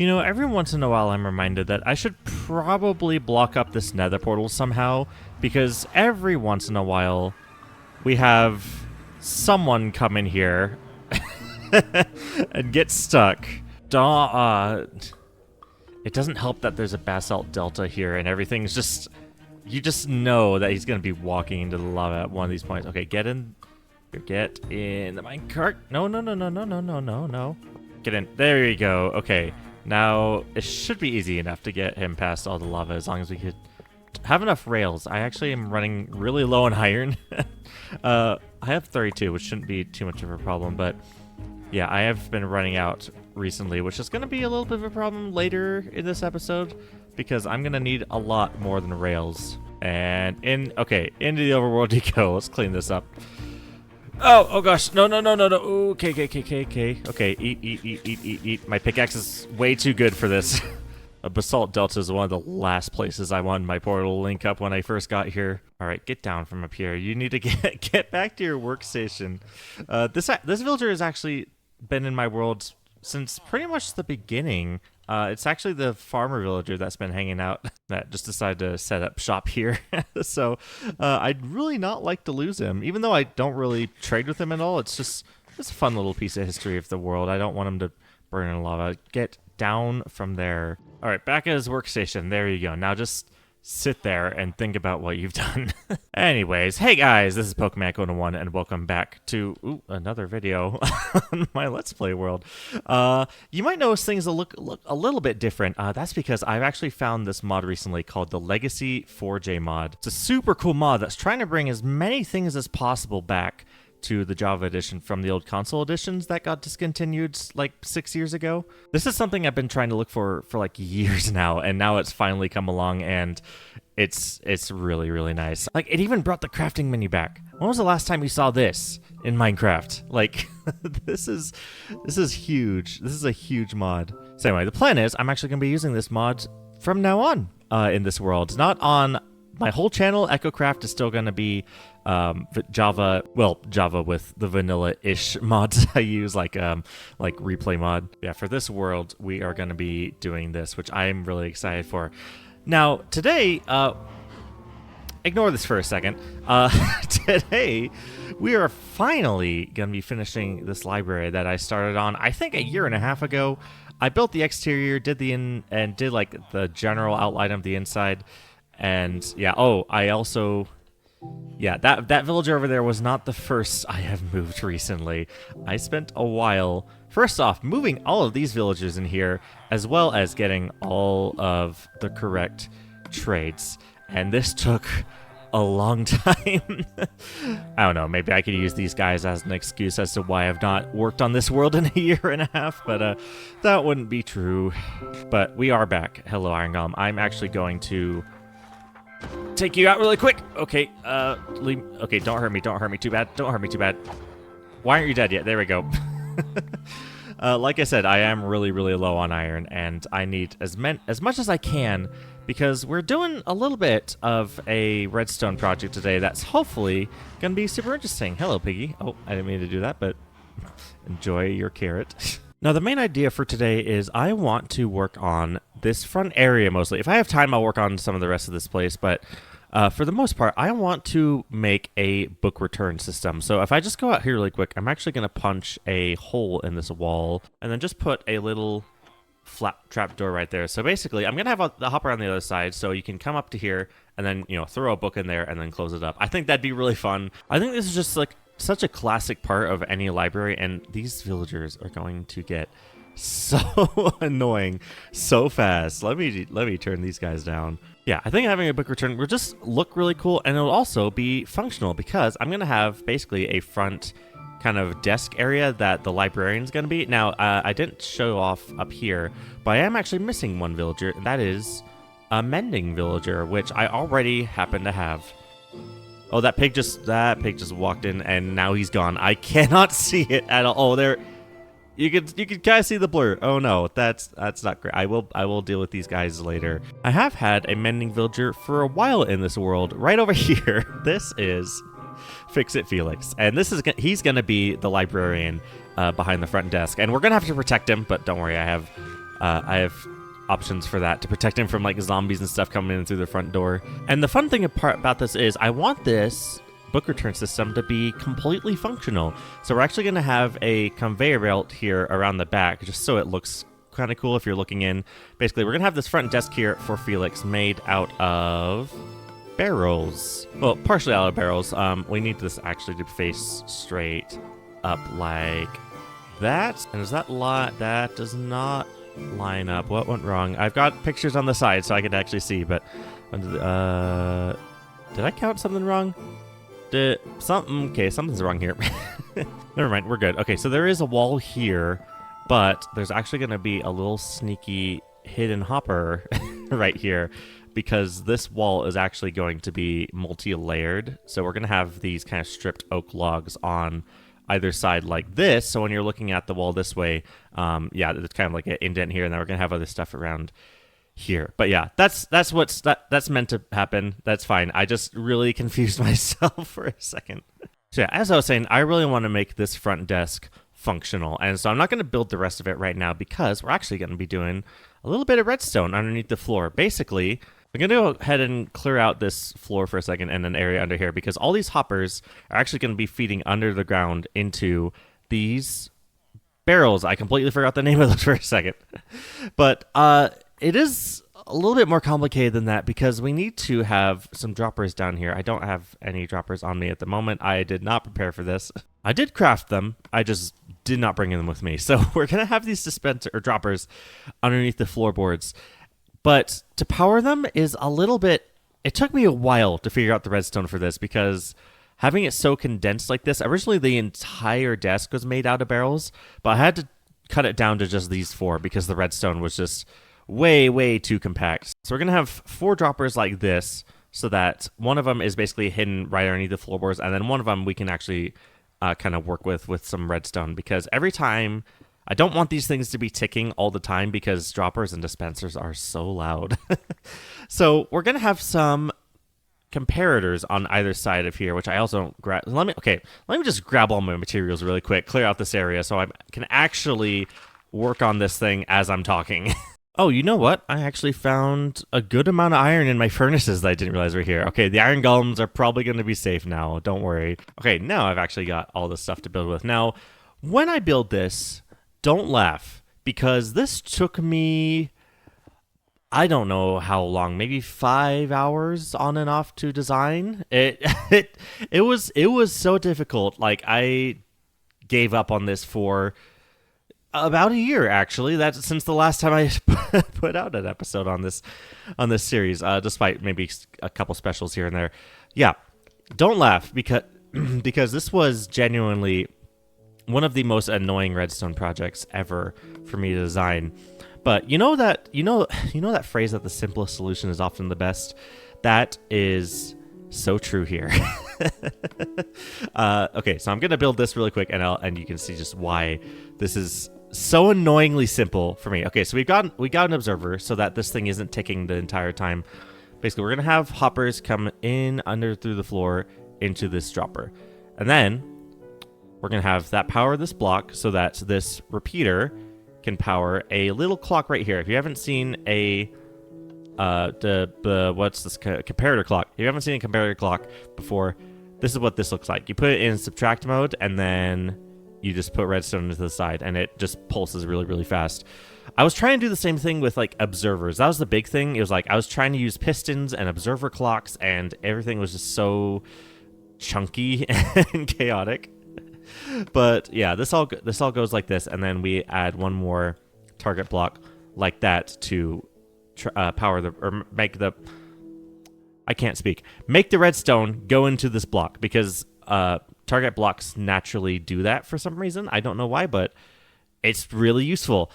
You know, every once in a while I'm reminded that I should probably block up this nether portal somehow, because every once in a while we have someone come in here and get stuck. It doesn't help that there's a basalt delta here and everything's just... You just know that he's going to be walking into the lava at one of these points. Okay, get in. Get in the minecart. No. Get in. There you go. Okay. Now, it should be easy enough to get him past all the lava as long as we could have enough rails. I actually am running really low on iron. I have 32, which shouldn't be too much of a problem, but yeah, I have been running out recently, which is going to be a little bit of a problem later in this episode because I'm going to need a lot more than rails. And okay, into the overworld you go. Let's clean this up. Oh gosh, no. Okay, eat. My pickaxe is way too good for this. A basalt delta is one of the last places I wanted my portal to link up when I first got here. All right, get down from up here. You need to get back to your workstation. This villager has actually been in my world since pretty much the beginning. It's actually the farmer villager that's been hanging out that just decided to set up shop here. So I'd really not like to lose him, even though I don't really trade with him at all. It's a fun little piece of history of the world. I don't want him to burn in lava. Get down from there. All right, back at his workstation. There you go. Now just sit there and think about what you've done. Anyways, hey guys, this is Pokemon Echo 1, and welcome back to another video on my Let's Play world. You might notice things look a little bit different. That's because I've actually found this mod recently called the Legacy 4J mod. It's a super cool mod that's trying to bring as many things as possible back to the Java edition from the old console editions that got discontinued like 6 years ago. This is something I've been trying to look for like years now, and now it's finally come along, and it's really, really nice. Like, it even brought the crafting menu back. When was the last time you saw this in Minecraft? Like, this is huge. This is a huge mod. So anyway, the plan is I'm actually going to be using this mod from now on in this world. Not on my whole channel. EchoCraft is still going to be Java with the vanilla-ish mods I use, like replay mod. Yeah, for this world, we are going to be doing this, which I'm really excited for. Now, today, ignore this for a second. Today, we are finally going to be finishing this library that I started on, I think, a year and a half ago. I built the exterior, did like the general outline of the inside. And yeah, that villager over there was not the first I have moved recently. I spent a while, first off, moving all of these villagers in here, as well as getting all of the correct trades. And this took a long time. I don't know, maybe I could use these guys as an excuse as to why I've not worked on this world in a year and a half, but that wouldn't be true. But we are back. Hello, Iron Golem. I'm actually going to take you out really quick. Okay, okay, don't hurt me too bad. Don't hurt me too bad. Why aren't you dead yet? There we go. Like I said, I am really, really low on iron, and I need as much as I can, because we're doing a little bit of a redstone project today that's hopefully going to be super interesting. Hello, Piggy. Oh, I didn't mean to do that, but enjoy your carrot. Now, the main idea for today is I want to work on this front area mostly. If I have time, I'll work on some of the rest of this place, but for the most part, I want to make a book return system. So if I just go out here really quick, I'm actually going to punch a hole in this wall and then just put a little flat trap door right there. So basically, I'm going to have the hopper on the other side, so you can come up to here and then, throw a book in there and then close it up. I think that'd be really fun. I think this is just like such a classic part of any library, and these villagers are going to get so annoying so fast. Let me turn these guys down. Yeah, I think having a book return will just look really cool, and it'll also be functional because I'm going to have basically a front kind of desk area that the librarian's going to be. Now, I didn't show off up here, but I am actually missing one villager, and that is a mending villager, which I already happen to have. Oh, that pig just walked in, and now he's gone. I cannot see it at all. Oh, there, you can kind of see the blur. Oh no, that's not great. I will deal with these guys later. I have had a mending villager for a while in this world. Right over here, this is Fix It Felix, and he's gonna be the librarian behind the front desk, and we're gonna have to protect him. But don't worry, I have I have options for that to protect him from like zombies and stuff coming in through the front door. And the fun thing about this is I want this book return system to be completely functional. So we're actually going to have a conveyor belt here around the back, just so it looks kind of cool if you're looking in. Basically, we're going to have this front desk here for Felix made out of barrels. Well, partially out of barrels. We need this actually to face straight up like that. And does that that does not line up. What went wrong? I've got pictures on the side so I can actually see, but did I count something wrong? Okay, something's wrong here. Never mind, we're good. Okay, so there is a wall here, but there's actually going to be a little sneaky hidden hopper right here, because this wall is actually going to be multi-layered. So we're going to have these kind of stripped oak logs on either side like this. So when you're looking at the wall this way, yeah, it's kind of like an indent here, and then we're going to have other stuff around here. But yeah, that's meant to happen. That's fine. I just really confused myself for a second. So yeah, as I was saying, I really want to make this front desk functional, and so I'm not going to build the rest of it right now because we're actually going to be doing a little bit of redstone underneath the floor. Basically, I'm going to go ahead and clear out this floor for a second and an area under here, because all these hoppers are actually going to be feeding under the ground into these barrels. I completely forgot the name of those for a second. But it is a little bit more complicated than that, because we need to have some droppers down here. I don't have any droppers on me at the moment. I did not prepare for this. I did craft them. I just did not bring them with me. So we're going to have these dispenser or droppers underneath the floorboards. But to power them is a little bit... It took me a while to figure out the redstone for this, because having it so condensed like this... Originally, the entire desk was made out of barrels, but I had to cut it down to just these 4 because the redstone was just way too compact. So we're going to have 4 droppers like this, so that one of them is basically hidden right underneath the floorboards, and then one of them we can actually kind of work with some redstone, because every time... I don't want these things to be ticking all the time, because droppers and dispensers are so loud. So we're going to have some comparators on either side of here, which I also grab. Let me just grab all my materials really quick, clear out this area so I can actually work on this thing as I'm talking. Oh, you know what? I actually found a good amount of iron in my furnaces that I didn't realize were here. Okay, the iron golems are probably going to be safe now. Don't worry. Okay, now I've actually got all this stuff to build with. Now, when I build this... Don't laugh, because this took me, I don't know how long, maybe 5 hours on and off to design. It was so difficult. Like, I gave up on this for about a year, actually. That's since the last time I put out an episode on this series, despite maybe a couple specials here and there. Yeah, don't laugh, because this was genuinely one of the most annoying redstone projects ever for me to design. But you know that phrase that the simplest solution is often the best? That is so true here. Okay, so I'm gonna build this really quick, and you can see just why this is so annoyingly simple for me. Okay, so we got an observer so that this thing isn't ticking the entire time. Basically, we're gonna have hoppers come in under through the floor into this dropper, and then we're going to have that power this block so that this repeater can power a little clock right here. If you haven't seen a what's this comparator clock? If you haven't seen a comparator clock before, this is what this looks like. You put it in subtract mode, and then you just put redstone to the side, and it just pulses really fast. I was trying to do the same thing with like observers. That was the big thing. It was like I was trying to use pistons and observer clocks, and everything was just so chunky and chaotic. But yeah, this all goes like this, and then we add one more target block like that to power make the redstone go into this block, because target blocks naturally do that for some reason. I don't know why, but it's really useful.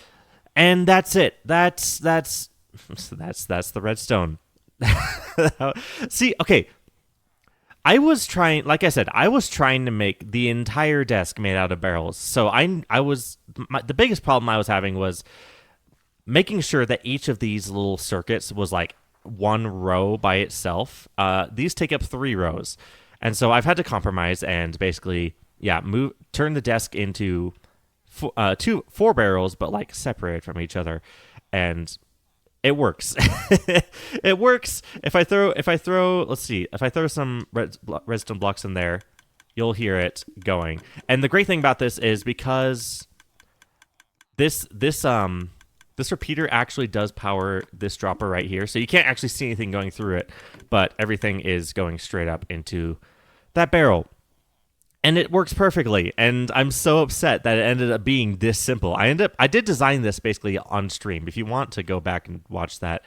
And that's it. That's the redstone. See, okay. I was trying to make the entire desk made out of barrels. So the biggest problem I was having was making sure that each of these little circuits was like one row by itself. These take up 3 rows. And so I've had to compromise and basically, turn the desk into 4 barrels, but like separated from each other. and it works. It works. If I throw, let's see, if I throw some redstone blocks in there, you'll hear it going. And the great thing about this is because this repeater actually does power this dropper right here, so you can't actually see anything going through it, but everything is going straight up into that barrel. And it works perfectly, and I'm so upset that it ended up being this simple. I did design this basically on stream. If you want to go back and watch that,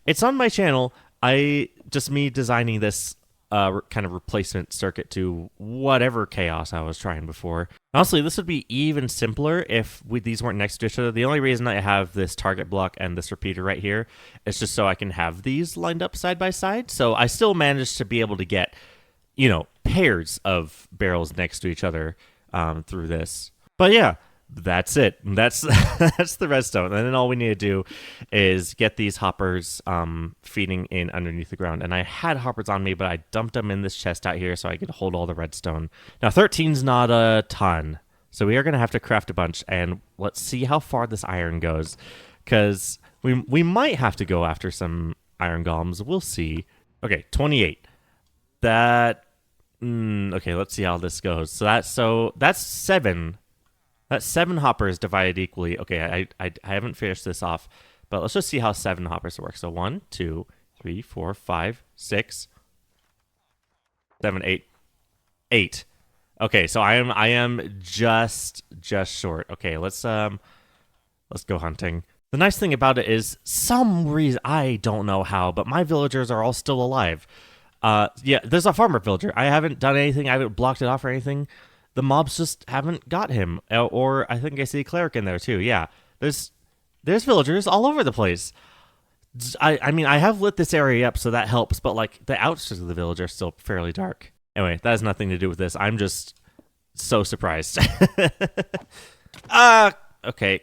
it's on my channel. Me designing this kind of replacement circuit to whatever chaos I was trying before. Honestly, this would be even simpler if these weren't next to each other. The only reason I have this target block and this repeater right here is just so I can have these lined up side by side. So I still managed to be able to get, pairs of barrels next to each other through this. But yeah, that's it. That's that's the redstone. And then all we need to do is get these hoppers feeding in underneath the ground. And I had hoppers on me, but I dumped them in this chest out here so I could hold all the redstone. Now 13's not a ton, so we are going to have to craft a bunch. And let's see how far this iron goes, because we might have to go after some iron golems. We'll see. Okay, 28. Okay, let's see how this goes. So that's 7. That's 7 hoppers divided equally. Okay, I haven't finished this off, but let's just see how 7 hoppers work. So 1, 2, 3, 4, 5, 6, 7, 8. 8. Okay, so I am just short. Okay, let's go hunting. The nice thing about it is, some reason, I don't know how, but my villagers are all still alive. Yeah, there's a farmer villager. I haven't done anything. I haven't blocked it off or anything. The mobs just haven't got him. Or I think I see a cleric in there too. Yeah, there's villagers all over the place. I mean, I have lit this area up, so that helps. But like the outskirts of the village are still fairly dark. Anyway, that has nothing to do with this. I'm just so surprised. Okay.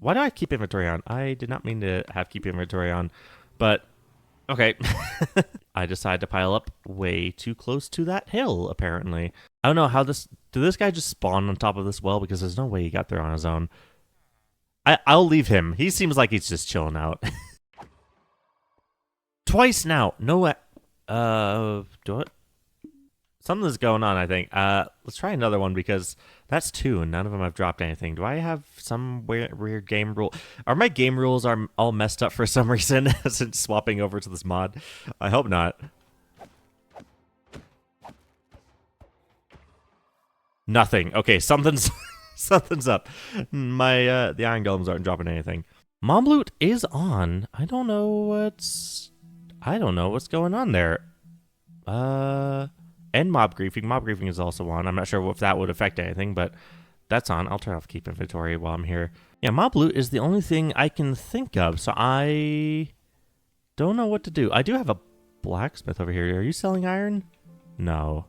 Why do I keep inventory on? I did not mean to have keep inventory on, but okay. I decided to pile up way too close to that hill, apparently. I don't know how did this guy just spawn on top of this well? Because there's no way he got there on his own. I'll leave him. He seems like he's just chilling out. Twice now. No, do it. Something's going on, I think. Let's try another one, because that's 2 and none of them have dropped anything. Do I have some weird game rule? Are my game rules all messed up for some reason since swapping over to this mod? I hope not. Nothing. Okay, something's up. The iron golems aren't dropping anything. Mob loot is on. I don't know what's going on there. And mob griefing. Mob griefing is also on. I'm not sure if that would affect anything, but that's on. I'll turn off keep inventory while I'm here. Yeah, mob loot is the only thing I can think of, so I don't know what to do. I do have a blacksmith over here. Are you selling iron? No.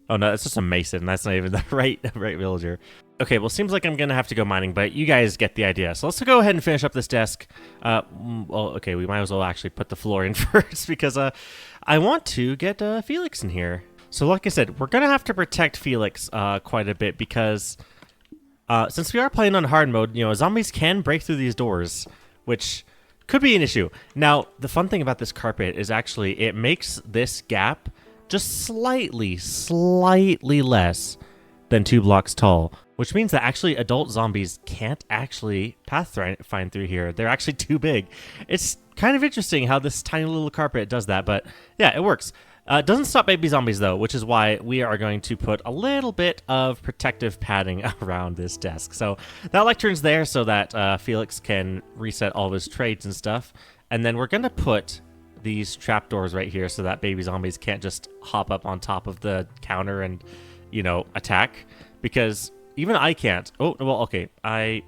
Oh, no, it's just a mason. That's not even the right villager. Okay, well, seems like I'm going to have to go mining, but you guys get the idea. So let's go ahead and finish up this desk. Well, okay, we might as well actually put the floor in first, because I want to get Felix in here. So like I said, we're going to have to protect Felix quite a bit, because since we are playing on hard mode, zombies can break through these doors, which could be an issue. Now, the fun thing about this carpet is actually it makes this gap just slightly less than 2 blocks tall, which means that actually adult zombies can't actually find through here. They're actually too big. It's kind of interesting how this tiny little carpet does that, but yeah, it works. It doesn't stop baby zombies, though, which is why we are going to put a little bit of protective padding around this desk. So that lectern's there so that Felix can reset all of his trades and stuff. And then we're going to put these trapdoors right here so that baby zombies can't just hop up on top of the counter and, attack. Because even I can't. Oh, well, okay. I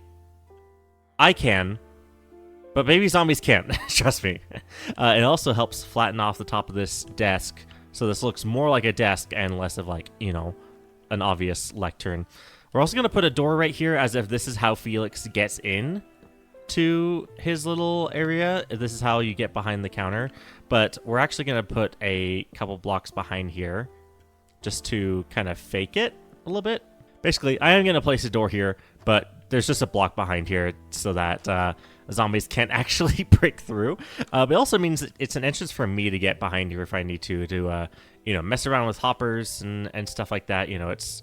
can, but baby zombies can't. Trust me. It also helps flatten off the top of this desk, so this looks more like a desk and less of like, an obvious lectern. We're also going to put a door right here as if this is how Felix gets in to his little area. This is how you get behind the counter. But we're actually going to put a couple blocks behind here just to kind of fake it a little bit. Basically, I am going to place a door here, but there's just a block behind here so that zombies can't actually break through. But it also means that it's an entrance for me to get behind here if I need to you know, mess around with hoppers and stuff like that. You know, it's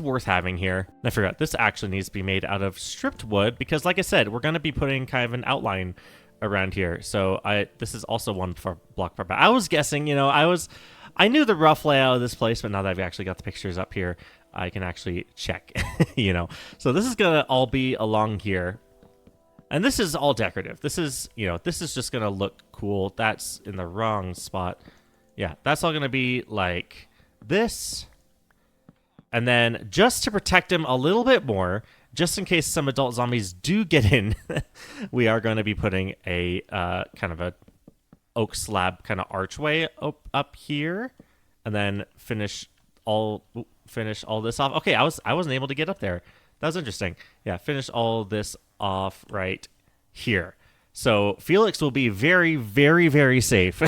worth having here. I forgot, this actually needs to be made out of stripped wood because, like I said, we're going to be putting kind of an outline around here. So this is also one block far back. I was guessing, you know, I knew the rough layout of this place, but now that I've actually got the pictures up here, I can actually check, you know. So this is going to all be along here. And this is all decorative. This is, you know, this is just going to look cool. That's in the wrong spot. Yeah, that's all going to be like this. And then just to protect him a little bit more, just in case some adult zombies do get in, we are going to be putting a kind of a oak slab kind of archway up here, and then finish all this off. Okay, I wasn't able to get up there. That was interesting. Yeah, finish all this off right here. So Felix will be very, very, very safe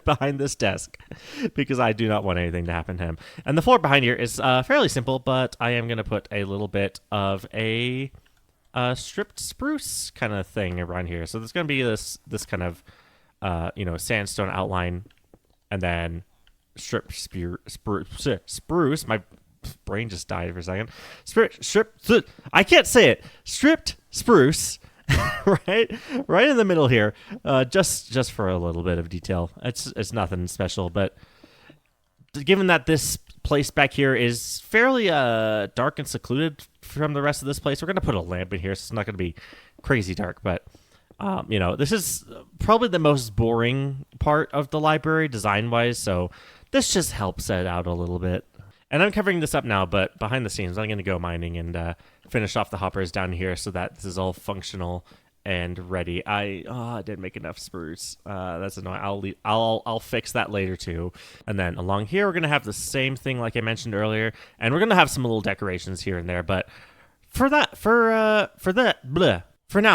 behind this desk because I do not want anything to happen to him. And the floor behind here is fairly simple, but I am going to put a little bit of a stripped spruce kind of thing around here. So there's going to be this kind of you know, sandstone outline, and then stripped spruce. My brain just died for a second. I can't say it. Stripped spruce. right in the middle here, just for a little bit of detail. It's nothing special, but given that this place back here is fairly dark and secluded from the rest of this place, we're gonna put a lamp in here, so it's not gonna be crazy dark. But you know, this is probably the most boring part of the library design wise, so this just helps it out a little bit. And I'm covering this up now, but behind the scenes, I'm going to go mining and finish off the hoppers down here so that this is all functional and ready. I didn't make enough spruce. That's annoying. I'll fix that later too. And then along here, we're going to have the same thing like I mentioned earlier, and we're going to have some little decorations here and there. But for now,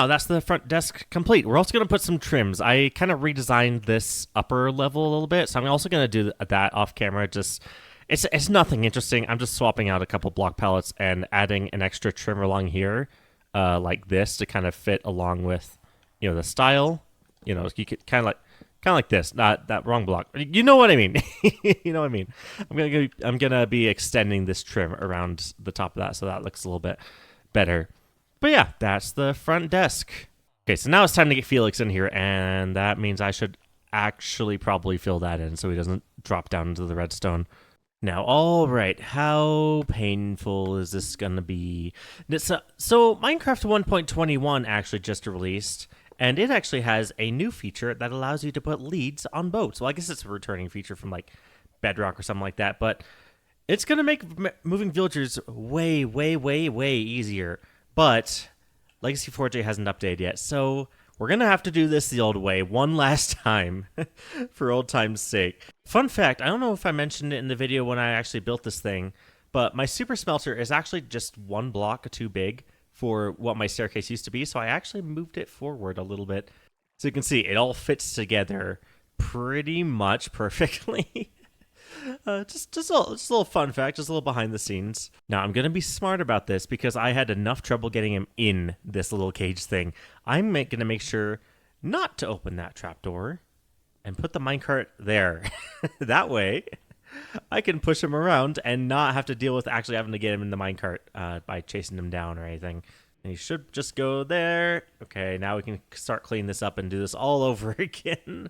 that's the front desk complete. We're also going to put some trims. I kind of redesigned this upper level a little bit, so I'm also going to do that off camera. It's nothing interesting. I'm just swapping out a couple block pallets and adding an extra trim along here, like this, to kind of fit along with, you know, the style. You know, you could kind of like this. Not that wrong block. You know what I mean? You know what I mean? I'm gonna be extending this trim around the top of that, so that looks a little bit better. But yeah, that's the front desk. Okay, so now it's time to get Felix in here, and that means I should actually probably fill that in so he doesn't drop down into the redstone. Now, all right, how painful is this going to be? So Minecraft 1.21 actually just released, and it actually has a new feature that allows you to put leads on boats. Well, I guess it's a returning feature from, like, Bedrock or something like that, but it's going to make moving villagers way, way, way, way easier. But Legacy 4J hasn't updated yet, so we're going to have to do this the old way one last time for old time's sake. Fun fact, I don't know if I mentioned it in the video when I actually built this thing, but my super smelter is actually just one block too big for what my staircase used to be, so I actually moved it forward a little bit. So you can see it all fits together pretty much perfectly. Just a little fun fact, just a little behind the scenes. Now, I'm going to be smart about this because I had enough trouble getting him in this little cage thing. I'm going to make sure not to open that trapdoor and put the minecart there. That way, I can push him around and not have to deal with actually having to get him in the minecart by chasing him down or anything. And he should just go there. Okay, now we can start cleaning this up and do this all over again.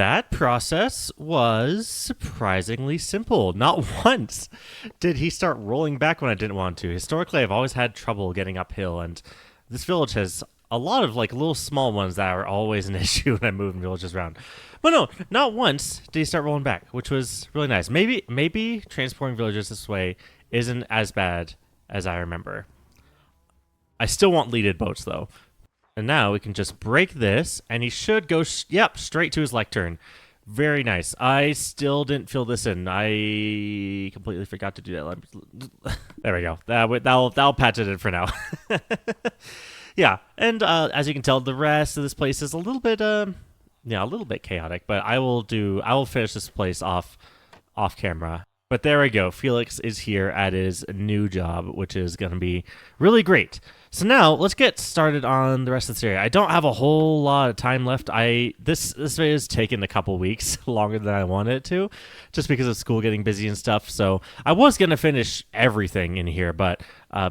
That process was surprisingly simple. Not once did he start rolling back when I didn't want to. Historically, I've always had trouble getting uphill, and this village has a lot of like little small ones that are always an issue when I'm moving villages around. But no, not once did he start rolling back, which was really nice. Maybe transporting villagers this way isn't as bad as I remember. I still want leaded boats though. And now we can just break this, and he should go, straight to his lectern. Very nice. I still didn't fill this in. I completely forgot to do that. There we go. That'll patch it in for now. Yeah, and as you can tell, the rest of this place is a little bit, a little bit chaotic. But I will finish this place off camera. But there we go. Felix is here at his new job, which is going to be really great. So now let's get started on the rest of this area. I don't have a whole lot of time left. This video has taken a couple weeks longer than I wanted it to, just because of school getting busy and stuff. So I was going to finish everything in here, but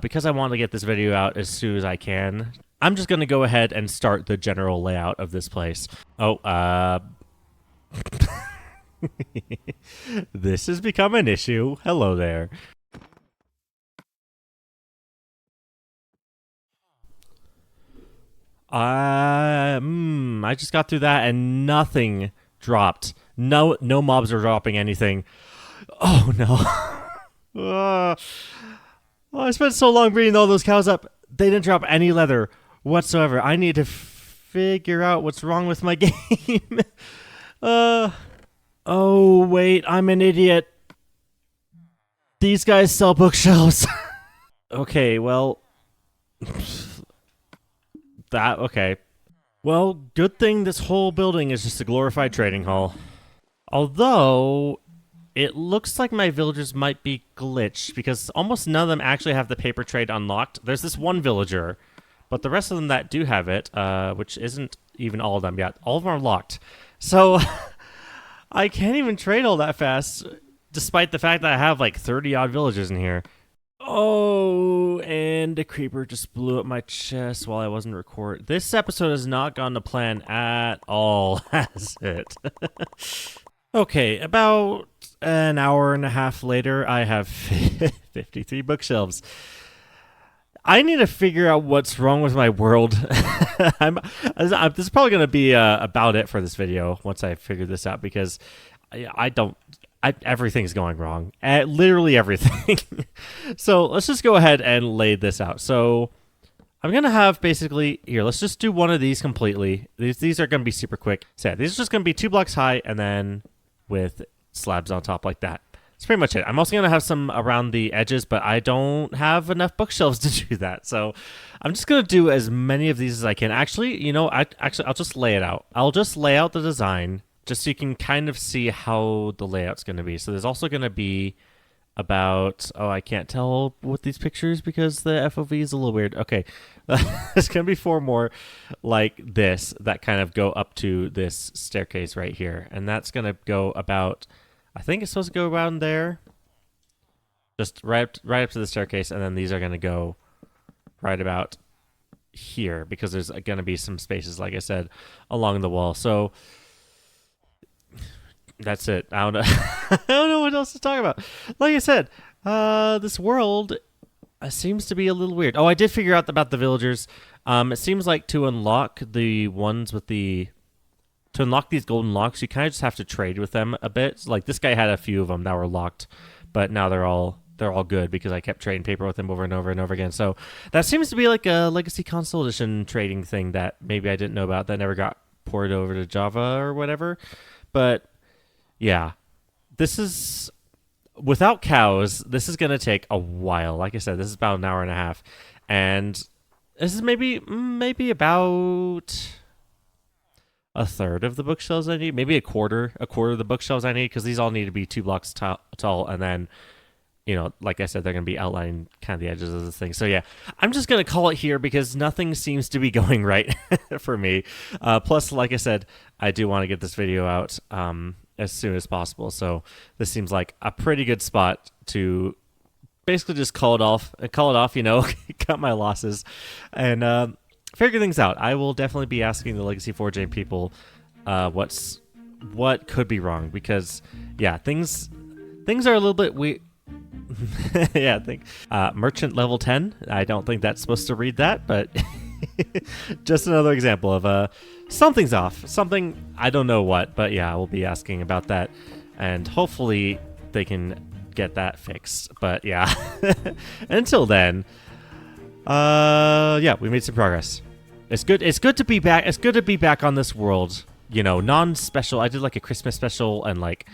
because I want to get this video out as soon as I can, I'm just going to go ahead and start the general layout of this place. This has become an issue. Hello there. I just got through that and nothing dropped. No mobs are dropping anything. Oh no. I spent so long breeding all those cows up. They didn't drop any leather whatsoever. I need to figure out what's wrong with my game. Oh wait, I'm an idiot. These guys sell bookshelves. Okay, well. Okay. Well, good thing this whole building is just a glorified trading hall. Although, it looks like my villagers might be glitched because almost none of them actually have the paper trade unlocked. There's this one villager, but the rest of them that do have it, which isn't even all of them yet, all of them are locked. So, I can't even trade all that fast, despite the fact that I have like 30 odd villagers in here. Oh, and a creeper just blew up my chest while I wasn't recording. This episode has not gone to plan at all, has it? Okay, about an hour and a half later, I have 53 bookshelves. I need to figure out what's wrong with my world. This is probably going to be about it for this video once I figure this out, because everything's going wrong. Literally everything. So let's just go ahead and lay this out. So I'm going to have basically, here, let's just do one of these completely. These are going to be super quick. So yeah, these are just going to be 2 blocks high and then with slabs on top like that. That's pretty much it. I'm also going to have some around the edges, but I don't have enough bookshelves to do that. So I'm just going to do as many of these as I can. Actually, I'll just lay it out. I'll just lay out the design just so you can kind of see how the layout's going to be. So there's also going to be about, I can't tell with these pictures because the FOV is a little weird. Okay, there's going to be 4 more like this that kind of go up to this staircase right here. And that's going to go about, I think it's supposed to go around there. Just right up to the staircase, and then these are going to go right about here because there's going to be some spaces, like I said, along the wall. So that's it. I don't know. I don't know what else to talk about. Like I said, this world seems to be a little weird. Oh, I did figure out about the villagers. It seems like to unlock the ones with the... To unlock these golden locks, you kind of just have to trade with them a bit. Like this guy had a few of them that were locked, but now they're all good because I kept trading paper with him over and over and over again. So that seems to be like a Legacy Console Edition trading thing that maybe I didn't know about that never got ported over to Java or whatever. But yeah, this is, without cows, this is going to take a while. Like I said, this is about an hour and a half. And this is maybe about a third of the bookshelves I need, maybe a quarter of the bookshelves I need, because these all need to be 2 blocks tall, and then, like I said, they're going to be outlining kind of the edges of the thing. So yeah, I'm just going to call it here because nothing seems to be going right for me. Plus, like I said, I do want to get this video out as soon as possible, so this seems like a pretty good spot to basically just call it off, cut my losses, and figure things out. I will definitely be asking the Legacy 4J people what's what could be wrong, because yeah, things are a little bit weird. Yeah, I think merchant level 10. I don't think that's supposed to read that, but just another example of something's off. Something, I don't know what, but yeah, we'll be asking about that, and hopefully they can get that fixed. But yeah, until then, yeah, we made some progress. It's good. It's good to be back. It's good to be back on this world. You know, non-special. I did like a Christmas special and like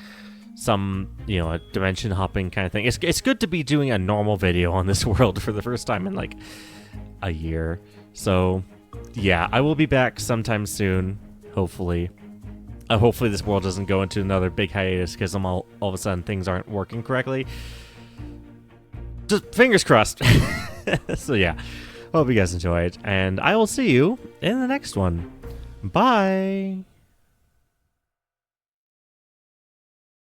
some, you know, a dimension hopping kind of thing. It's good to be doing a normal video on this world for the first time in like a year. So yeah, I will be back sometime soon, hopefully. Hopefully this world doesn't go into another big hiatus because I'm all of a sudden things aren't working correctly. Just fingers crossed. So yeah, hope you guys enjoyed, and I will see you in the next one. Bye.